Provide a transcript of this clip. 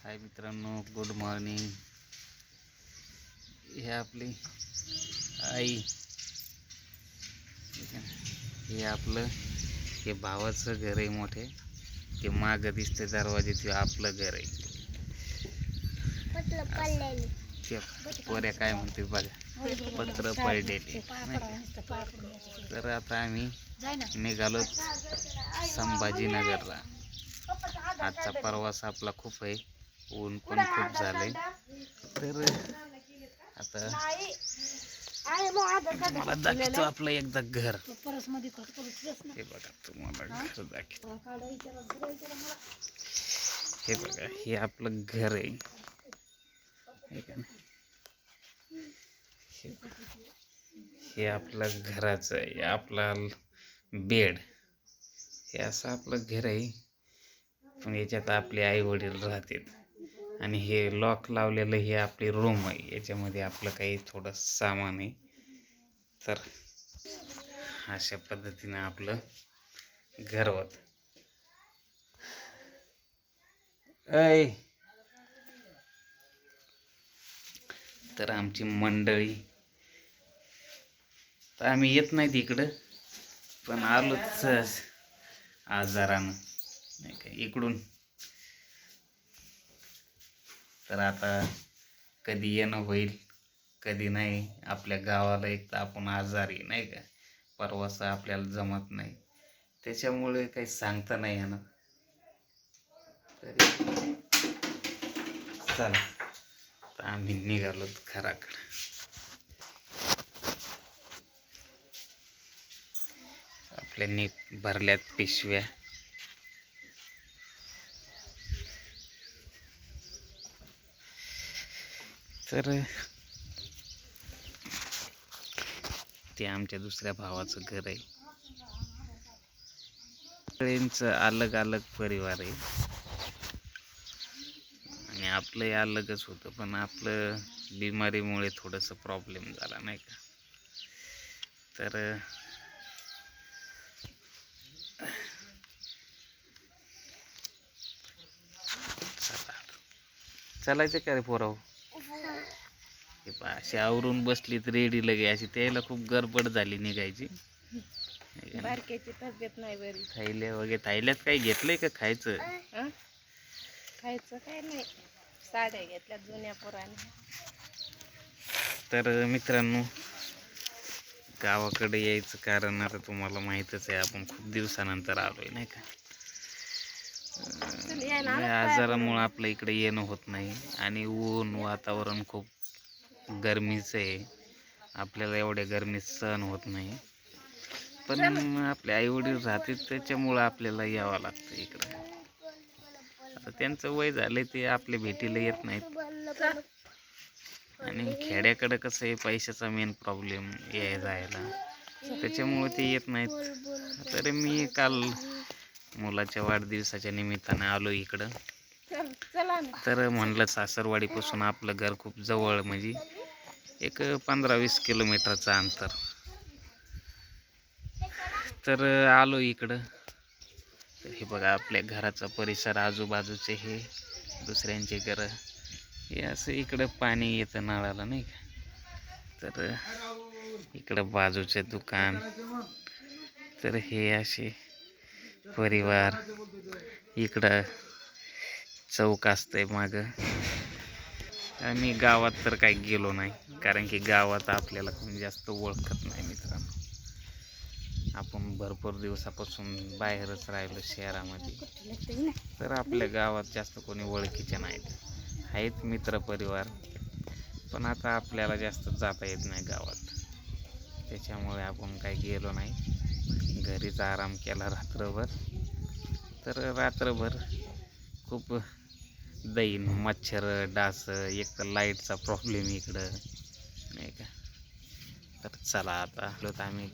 हाय मित्रांनो, good morning. हे आपली आई, हे आपलं हे भावाचं घर आहे मोठे. ते मागं दिसते दरवाजे, ते आपलं घर आहे. ते पोऱ्या काय म्हणते बघा, पत्र पडलेले. तर आता आम्ही निघालो संभाजीनगरला. आजचा प्रवास आपला खूप आहे, ऊन पण खूप झालंय. तर आता मला दाखवतो आपलं एकदा घर. हे बघा, तुम्हाला घर दाखवतो. हे बघा, हे आपलं घर आहे. हे आपलं घराचं आहे, आपला बेड. हे असं आपलं घर आहे, पण याच्यात आपले आई वडील राहतात. आणि हे लॉक लावलेलं हे आपली रूम आहे. याच्यामध्ये आपलं काही थोडं सामान आहे. तर अशा पद्धतीनं आपलं घर होत. तर आमची मंडळी, तर आम्ही येत नाही इकडं, पण आलोच आजारानं, नाही का, इकडून. तर आता कधी येणं होईल कधी नाही. आपल्या गावाला एक तर आपण आजारी, नाही का, प्रवास आपल्याला जमत नाही, त्याच्यामुळे काही सांगता नाही येणार. तरी चला, तर आम्ही निघालो घराकडे. आपल्यानी भरल्यात पिशव्या. तर ते आमच्या दुसऱ्या भावाचं घर आहे. सगळ्यांचं अलग अलग परिवार आहे आणि आपलंही अलगच होतं. पण आपलं बिमारीमुळे थोडंसं प्रॉब्लेम झाला, नाही का. तर चालायचं का रे पोराव? अशी आवरून बसलीत रेडी लगे. अशी त्याला खूप गडबड झाली निघायची. बारक्याची तब्येत नाही बरी. थैल्या वगैरे, थैल्यात काही घेतलंय का खायचं? खायचं काय नाही, साड्या घेतल्या जुन्या पुराने. तर मित्रांनो, गावाकडे यायचं कारण आता तुम्हाला माहीतच आहे, आपण खूप दिवसानंतर आलोय, नाही का. आजारामुळं आपलं इकडे येणं होत नाही. आणि ऊन वातावरण खूप गरमीचं आहे, आपल्याला एवढ्या गरमीत सहन होत नाही. पण आपले आई वडील राहतात, त्याच्यामुळं आपल्याला यावं लागतं इकडं. आता त्यांचं वय झालंय, ते आपल्या भेटीला येत नाहीत. आणि खेड्याकडं कसं आहे, पैशाचा मेन प्रॉब्लेम याय जायला, त्याच्यामुळे ते येत नाहीत. तर मी काल मुलाच्या वाढदिवसाच्या निमित्ताने आलो इकडं. तर म्हणलं, सासरवाडीपासून आपलं घर खूप जवळ, म्हणजे एक 15-20 किलोमीटरचं अंतर. तर आलो इकडं. तर हे बघा, आपल्या घराचा परिसर, आजूबाजूचे हे दुसऱ्यांचे घर, हे असं इकडं पाणी येतं नळाला, नाही का. तर इकडं बाजूचे दुकान. तर हे असे परिवार. इकडं चौक असतंय मागं. आम्ही गावात तर काही गेलो नाही, कारण की गावात आपल्याला कोणी जास्त ओळखत नाही मित्रांनो. आपण भरपूर दिवसापासून बाहेरच राहिलो शहरामध्ये. तर आपल्या गावात जास्त कोणी ओळखीचे नाहीत. आहेत मित्रपरिवार, पण आता आपल्याला जास्त जाता येत नाही गावात, त्याच्यामुळे आपण काही गेलो नाही. घरीच आराम केला रात्रभर. तर रात्रभर खूप दैन, मच्छर, डास, एक तर लाईटचा प्रॉब्लेम इकडं, नाही का. तर चला, आता आलो आम्ही.